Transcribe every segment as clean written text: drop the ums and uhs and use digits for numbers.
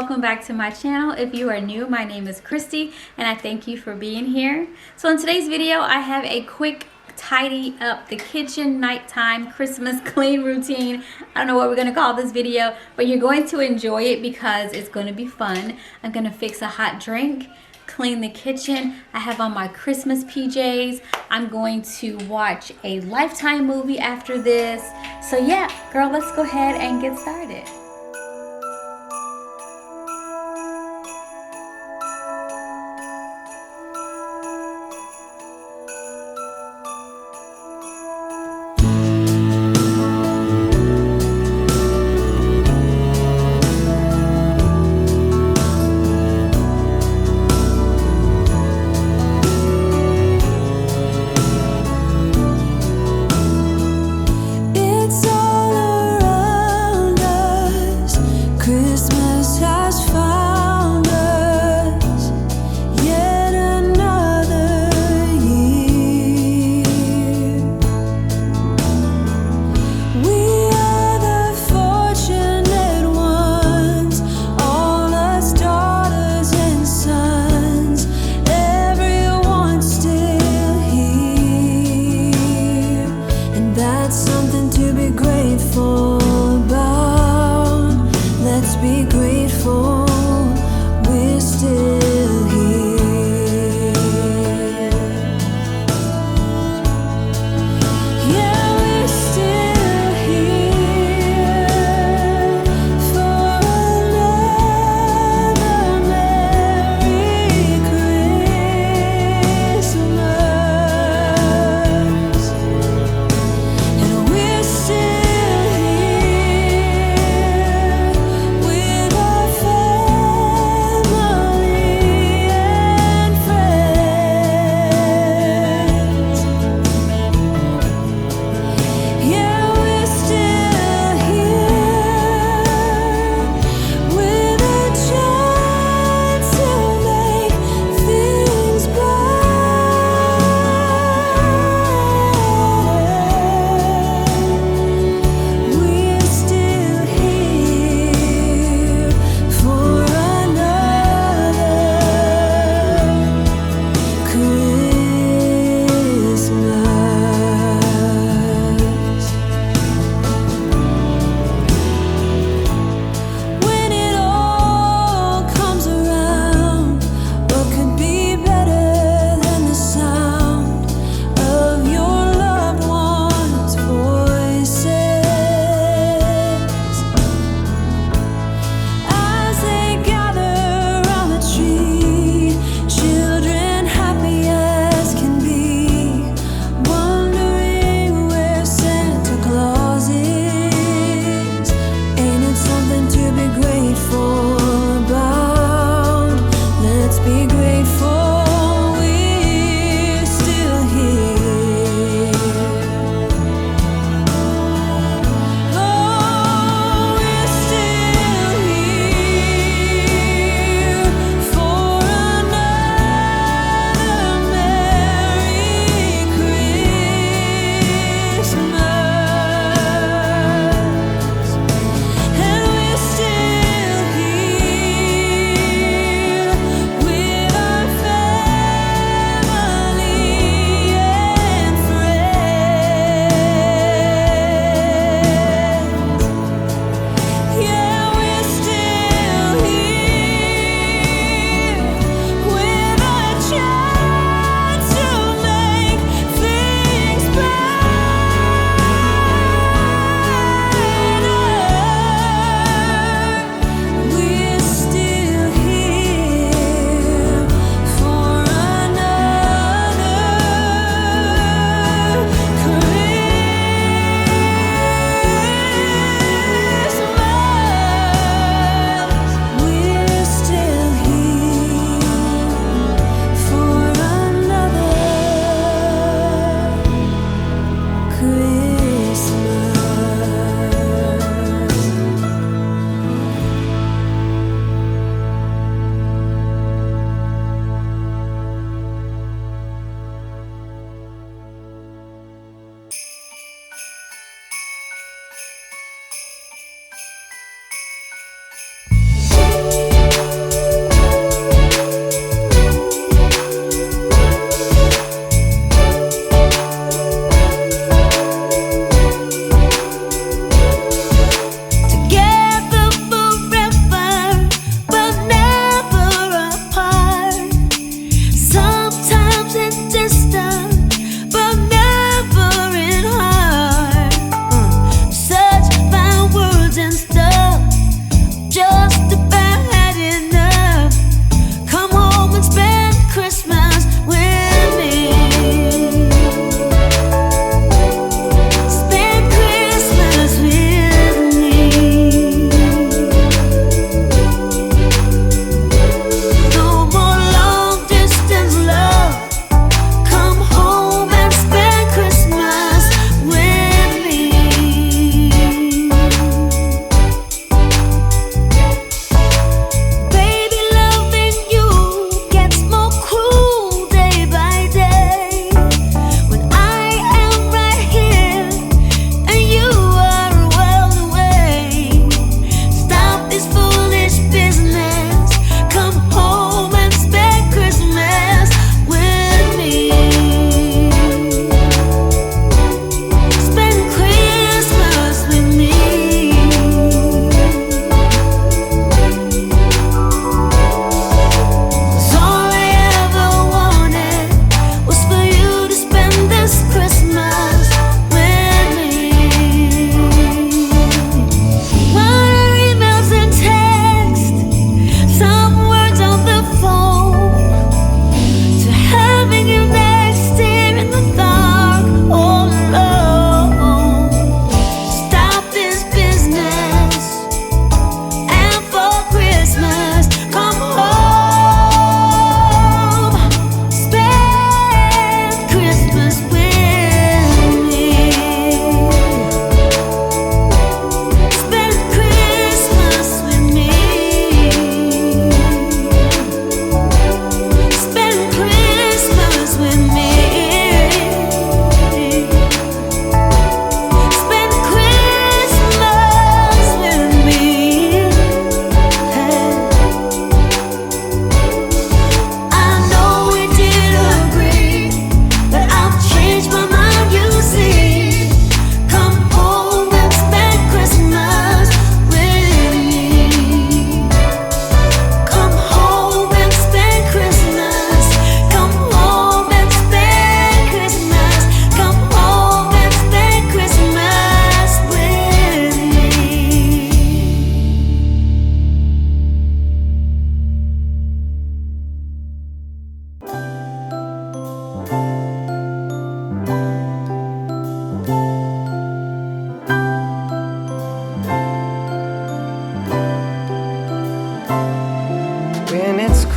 welcome back to my channel. If you are new, my name is Kristi and I thank you for being here. So in today's video, I have a quick tidy up the kitchen nighttime Christmas clean routine. I don't know what we're gonna call this video, but you're going to enjoy it because it's going to be fun. I'm gonna fix a hot drink, clean the kitchen. I have on my Christmas PJs. I'm going to watch a Lifetime movie after this. So yeah, girl, let's go ahead and get started.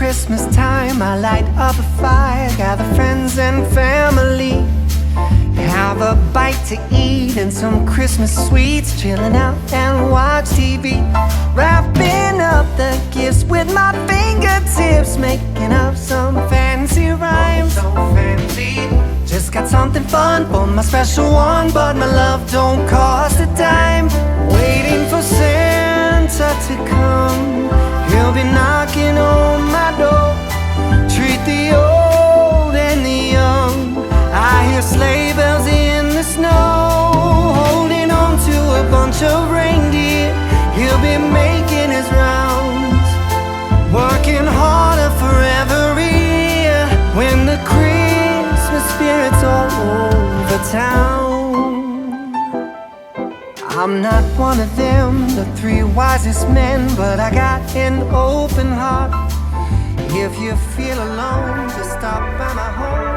Christmas time, I light up a fire, gather friends and family, have a bite to eat and some Christmas sweets, chilling out and watch TV, wrapping up the gifts with my fingertips, making up some fancy rhymes. So fancy. Just got something fun for my special one, but my love don't cost a dime. Waiting for Santa to come, he'll be knocking on my door. Treat the old and the young, I hear sleigh bells in the snow. Holding on to a bunch of reindeer, he'll be making his rounds, working harder for every year. When the Christmas spirit's all over town, I'm not one of them, the three wisest men, but I got an open heart. If you feel alone, just stop by my home.